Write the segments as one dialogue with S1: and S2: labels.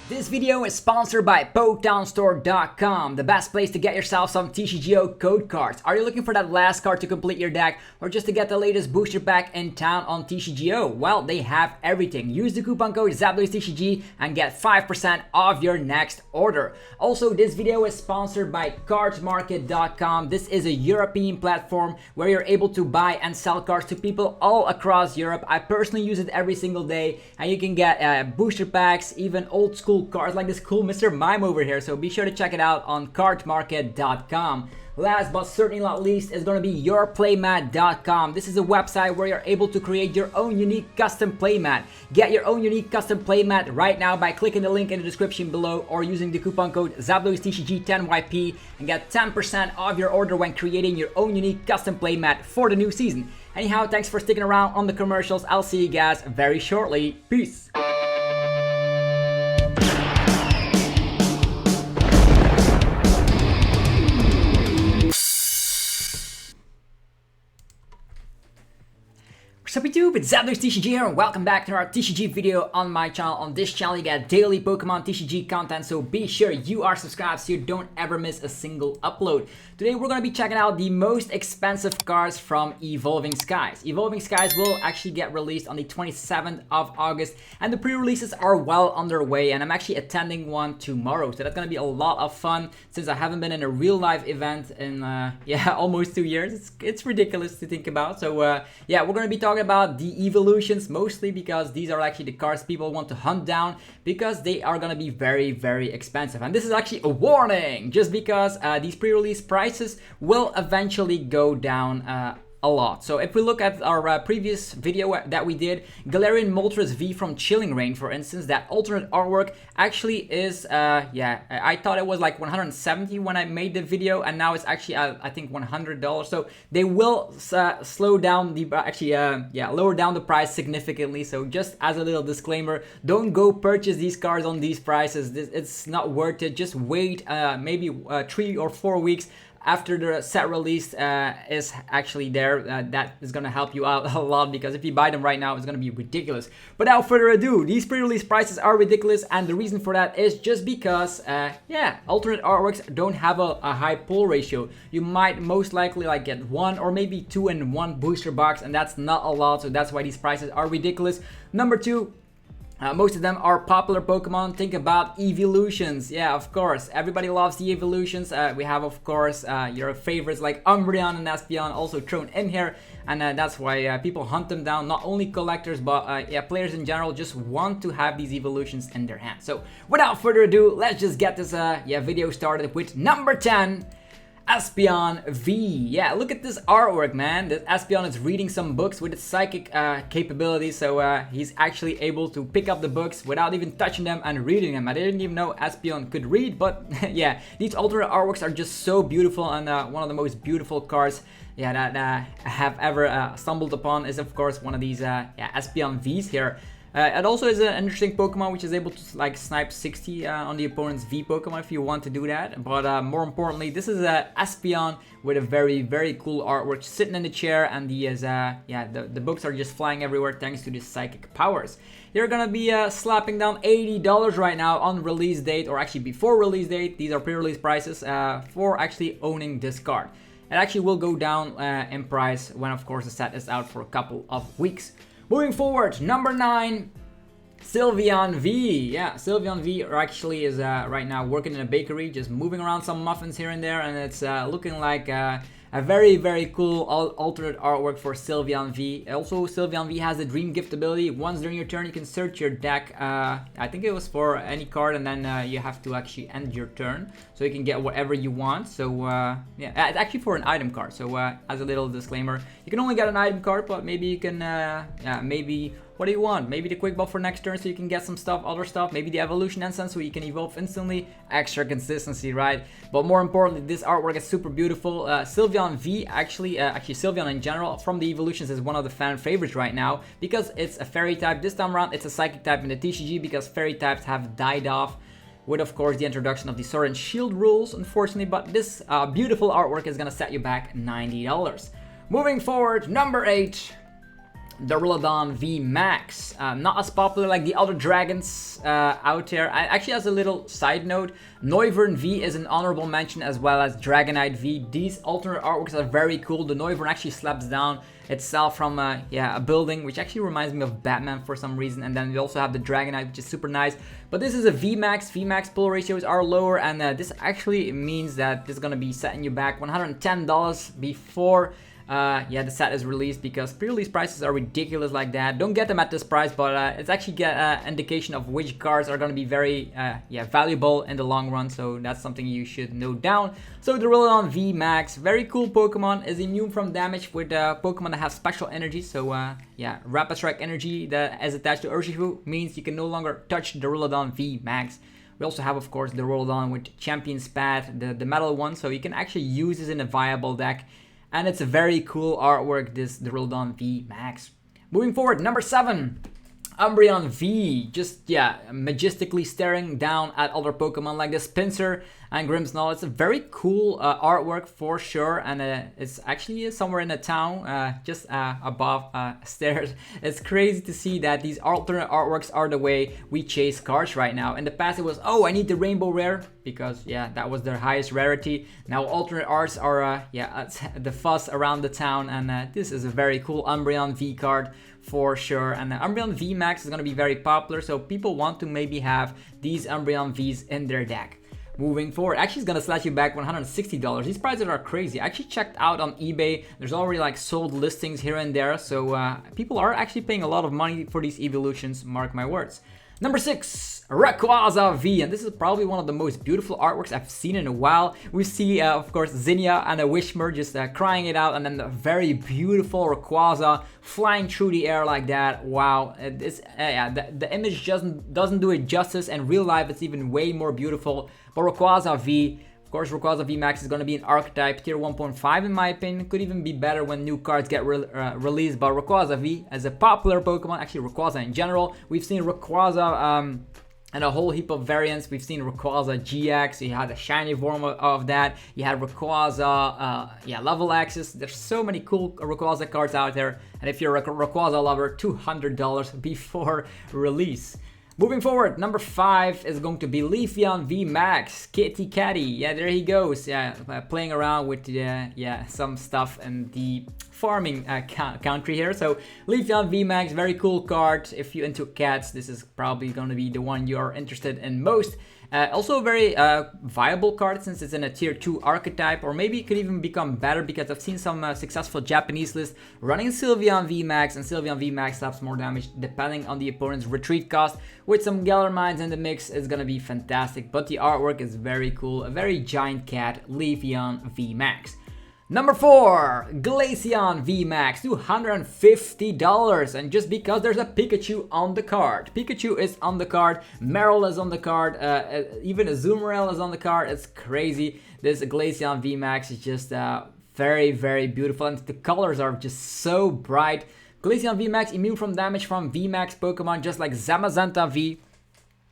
S1: This video is sponsored by PokeTownStore.com, the best place to get yourself some TCGO code cards. Are you looking for that last card to complete your deck, or just to get the latest booster pack in town on TCGO? Well, they have everything. Use the coupon code ZapDoesTCG and get 5% off your next order. Also, this video is sponsored by CardsMarket.com. This is a European platform where you're able to buy and sell cards to people all across Europe. I personally use it every single day, and you can get booster packs, even old school cards like this cool Mr. Mime over here, so be sure to check it out on cardmarket.com. Last but certainly not least is going to be yourplaymat.com. This is a website where you're able to create your own unique custom playmat. Get your own unique custom playmat right now by clicking the link in the description below or using the coupon code ZapDoesTCG10YP and get 10% off your order when creating your own unique custom playmat for the new season. Anyhow, thanks for sticking around on the commercials. I'll see you guys very shortly. Peace! Sup YouTube, it's ZapDoesTCG here and welcome back to our TCG video on my channel. On this channel you get daily Pokemon TCG content, so be sure you are subscribed so you don't ever miss a single upload. Today we're going to be checking out the most expensive cards from Evolving Skies. Evolving Skies will actually get released on the 27th of August and the pre-releases are well underway, and I'm actually attending one tomorrow, so that's going to be a lot of fun since I haven't been in a real life event in almost 2 years. It's ridiculous to think about. So yeah, we're going to be talking about the Eeveelutions mostly because these are actually the cards people want to hunt down because they are going to be very, very expensive. And this is actually a warning, just because these pre-release prices will eventually go down a lot. So if we look at our previous video that we did, Galarian Moltres V from Chilling Reign, for instance, that alternate artwork actually is, I thought it was like 170 when I made the video, and now it's actually, I think, $100. So they will slow down the, lower down the price significantly. So just as a little disclaimer, don't go purchase these cards on these prices. It's not worth it. Just wait maybe 3 or 4 weeks after the set release is actually there. That is going to help you out a lot, because if you buy them right now, it's going to be ridiculous. But without further ado, these pre-release prices are ridiculous, and the reason for that is just because, alternate artworks don't have a high pull ratio. You might most likely like get 1 or maybe 2 in 1 booster box, and that's not a lot, so that's why these prices are ridiculous. Number 2, most of them are popular Pokemon. Think about Eeveelutions. Yeah, of course. Everybody loves the Eeveelutions. We have, of course, your favorites like Umbreon and Espeon also thrown in here. And that's why people hunt them down. Not only collectors, but players in general just want to have these Eeveelutions in their hands. So without further ado, let's just get this video started with number 10. Espeon V. Yeah, look at this artwork, man. This Espeon is reading some books with its psychic capabilities, so he's actually able to pick up the books without even touching them and reading them. I didn't even know Espeon could read, but yeah, these alternate artworks are just so beautiful, and one of the most beautiful cards that I have ever stumbled upon is, of course, one of these Espeon Vs here. It also is an interesting Pokemon which is able to like snipe 60 on the opponent's V Pokemon if you want to do that. But more importantly, this is a Espeon with a very, very cool artwork sitting in the chair, and he is the books are just flying everywhere thanks to his psychic powers. You're gonna be slapping down $80 right now on release date, or actually before release date. These are pre-release prices for actually owning this card. It actually will go down in price when, of course, the set is out for a couple of weeks. Moving forward, number 9, Sylveon V. Yeah, Sylveon V actually is right now working in a bakery, just moving around some muffins here and there, and it's looking like a very, very cool alternate artwork for Sylveon V. Also, Sylveon V has the Dream Gift ability. Once during your turn, you can search your deck. I think it was for any card, and then you have to actually end your turn, so you can get whatever you want. So yeah, it's actually for an item card. So as a little disclaimer, you can only get an item card, but maybe you can, maybe. What do you want? Maybe the quick buff for next turn so you can get some stuff, other stuff. Maybe the evolution incense so you can evolve instantly. Extra consistency, right? But more importantly, this artwork is super beautiful. Sylveon V, actually Sylveon in general from the Eeveelutions is one of the fan favorites right now because it's a fairy type. This time around, it's a psychic type in the TCG because fairy types have died off with, of course, the introduction of the Sword and Shield rules, unfortunately. But this beautiful artwork is gonna set you back $90. Moving forward, number 8. Duraludon VMAX. Not as popular like the other dragons out there. Actually, as a little side note, Noivern V is an honorable mention, as well as Dragonite V. These alternate artworks are very cool. The Noivern actually slaps down itself from a building, which actually reminds me of Batman for some reason. And then we also have the Dragonite, which is super nice. But this is a VMAX. VMAX pull ratios are lower, and this actually means that this is going to be setting you back $110 before the set is released, because pre-release prices are ridiculous like that. Don't get them at this price, but it's actually get an indication of which cards are going to be very valuable in the long run, so that's something you should note down. So the Duraludon VMAX, very cool Pokemon, is immune from damage with Pokemon that have special energy. So Rapid Strike energy that is attached to Urshifu means you can no longer touch the Duraludon VMAX. We also have, of course, the Duraludon with Champion Spat, the metal one, so you can actually use this in a viable deck. And it's a very cool artwork, this Duraludon VMAX. Moving forward, number 7, Umbreon V. Just, majestically staring down at other Pokemon like this Pinsir and Grimmsnarl. It's a very cool artwork for sure, and it's actually somewhere in a town, just above stairs. It's crazy to see that these alternate artworks are the way we chase cards right now. In the past it was, oh, I need the rainbow rare, because that was their highest rarity. Now alternate arts are the fuss around the town, and this is a very cool Umbreon V card for sure. And the Umbreon VMAX is going to be very popular, so people want to maybe have these Umbreon Vs in their deck. Moving forward, actually it's going to slash you back $160. These prices are crazy. I actually checked out on eBay. There's already like sold listings here and there, so people are actually paying a lot of money for these Eeveelutions, mark my words. Number 6, Rayquaza V, and this is probably one of the most beautiful artworks I've seen in a while. We see, of course, Zinnia and a Wishmer just crying it out, and then the very beautiful Rayquaza flying through the air like that. Wow, the image doesn't do it justice. In real life, it's even way more beautiful. But Rayquaza V, of course, Rayquaza VMAX is going to be an archetype, tier 1.5 in my opinion. Could even be better when new cards get released. But Rayquaza V as a popular Pokemon, actually Rayquaza in general. We've seen Rayquaza and a whole heap of variants. We've seen Rayquaza GX, you had a shiny form of that. You had Rayquaza level X's. There's so many cool Rayquaza cards out there. And if you're a Rayquaza lover, $200 before release. Moving forward, number 5 is going to be Leafeon VMAX, Kitty Catty. Yeah, there he goes. Playing around with some stuff in the farming country here. So Leafeon VMAX, very cool card. If you're into cats, this is probably going to be the one you're interested in most. Also a very viable card, since it's in a tier 2 archetype, or maybe it could even become better, because I've seen some successful Japanese lists running Sylveon VMAX, and Sylveon VMAX slaps more damage depending on the opponent's retreat cost. With some Galar Mines in the mix, it's gonna be fantastic, but the artwork is very cool. A very giant cat, Leafeon VMAX. Number 4, Glaceon VMAX, $250, and just because there's a Pikachu on the card. Pikachu is on the card, Meryl is on the card, even a Azumarill is on the card. It's crazy. This Glaceon VMAX is just very, very beautiful, and the colors are just so bright. Glaceon VMAX immune from damage from VMAX Pokemon, just like Zamazenta V.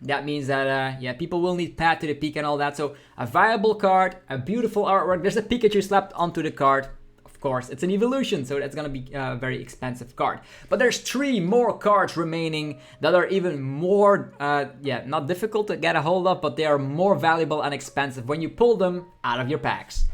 S1: That means that, people will need Path to the Peak and all that. So a viable card, a beautiful artwork. There's a Pikachu slapped onto the card. Of course, it's an evolution, so that's gonna be a very expensive card. But there's 3 more cards remaining that are even more, not difficult to get a hold of, but they are more valuable and expensive when you pull them out of your packs.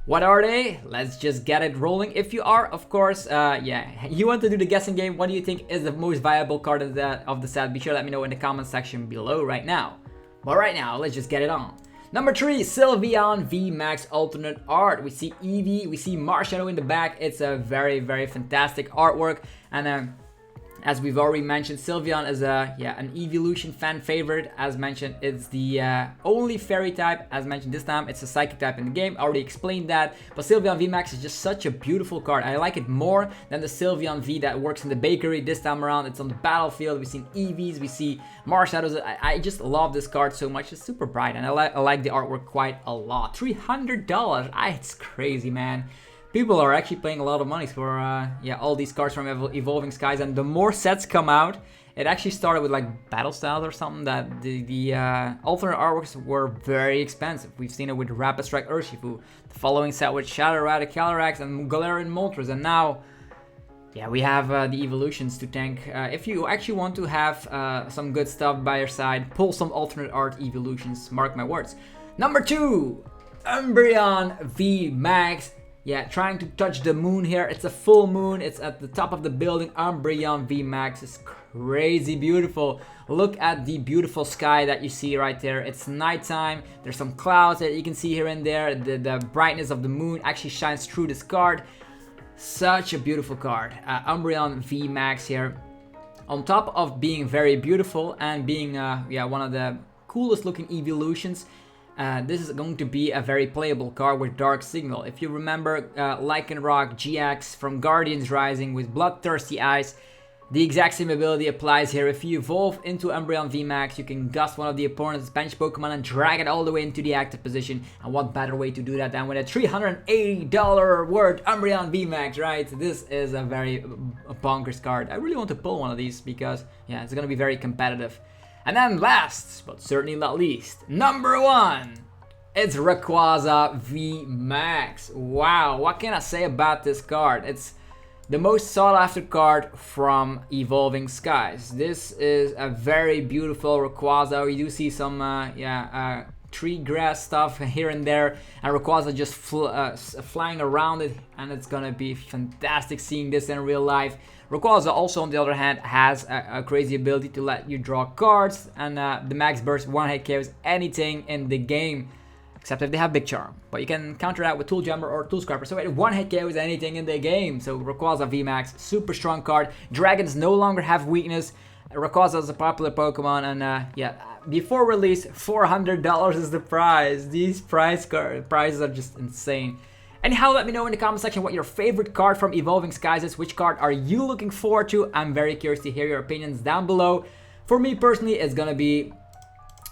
S1: What are they? Let's just get it rolling. If you are, of course, you want to do the guessing game, what do you think is the most viable card of the set? Be sure to let me know in the comment section below right now. But right now, let's just get it on. Number 3, Sylveon VMAX alternate art. We see Eevee, we see Marshadow in the back. It's a very, very fantastic artwork. And as we've already mentioned, Sylveon is an Eeveelution fan favorite. As mentioned, it's the only fairy type. As mentioned this time, it's a psychic type in the game. I already explained that. But Sylveon VMAX is just such a beautiful card. I like it more than the Sylveon V that works in the bakery this time around. It's on the battlefield. We've seen Eevees, we see Marshadows. I just love this card so much. It's super bright, and I like the artwork quite a lot. $300. It's crazy, man. People are actually paying a lot of money for all these cards from Evolving Skies, and the more sets come out, it actually started with like Battle Styles or something, that the alternate artworks were very expensive. We've seen it with Rapid Strike Urshifu, the following set with Shadow Radic Calyrex and Galarian Moltres, and now Yeah, we have the Eeveelutions to tank. If you actually want to have some good stuff by your side, pull some alternate art Eeveelutions, mark my words. Number 2, Umbreon VMAX. Yeah, trying to touch the moon here. It's a full moon. It's at the top of the building. Umbreon VMAX is crazy beautiful. Look at the beautiful sky that you see right there. It's nighttime. There's some clouds that you can see here and there. The brightness of the moon actually shines through this card. Such a beautiful card. Umbreon VMAX here. On top of being very beautiful and being one of the coolest looking Eeveelutions, this is going to be a very playable card with Dark Signal. If you remember Lycanroc GX from Guardians Rising with Bloodthirsty Eyes, the exact same ability applies here. If you evolve into Umbreon VMAX, you can gust one of the opponent's bench Pokemon and drag it all the way into the active position. And what better way to do that than with a $380 worth Umbreon VMAX, right? This is a very bonkers card. I really want to pull one of these because, yeah, it's going to be very competitive. And then last, but certainly not least, number 1, it's Rayquaza VMAX. Wow, what can I say about this card? It's the most sought after card from Evolving Skies. This is a very beautiful Rayquaza. You do see some tree grass stuff here and there, and Rayquaza just flying around it, and it's gonna be fantastic seeing this in real life. Rayquaza also, on the other hand, has a crazy ability to let you draw cards, and the max burst one-hit KOs anything in the game, except if they have Big Charm. But you can counter that with Tool Jumper or Tool Scrapper, so it one-hit KOs anything in the game. So Rayquaza VMAX, super strong card. Dragons no longer have weakness. Rayquaza is a popular Pokemon, and before release, $400 is the prize. These prizes are just insane. Anyhow, let me know in the comment section what your favorite card from Evolving Skies is. Which card are you looking forward to? I'm very curious to hear your opinions down below. For me personally, it's gonna be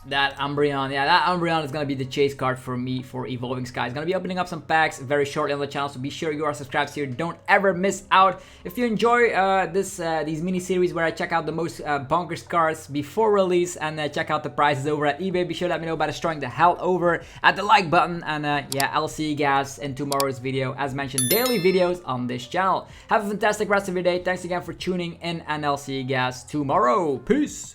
S1: that Umbreon. Yeah, that Umbreon is gonna be the chase card for me for Evolving Skies. Gonna be opening up some packs very shortly on the channel, so be sure you are subscribed so you don't ever miss out. If you enjoy these mini series where I check out the most bonkers cards before release and check out the prices over at eBay, be sure to let me know by destroying the hell over at the like button. And yeah, I'll see you guys in tomorrow's video. As mentioned, daily videos on this channel. Have a fantastic rest of your day. Thanks again for tuning in, and I'll see you guys tomorrow. Peace.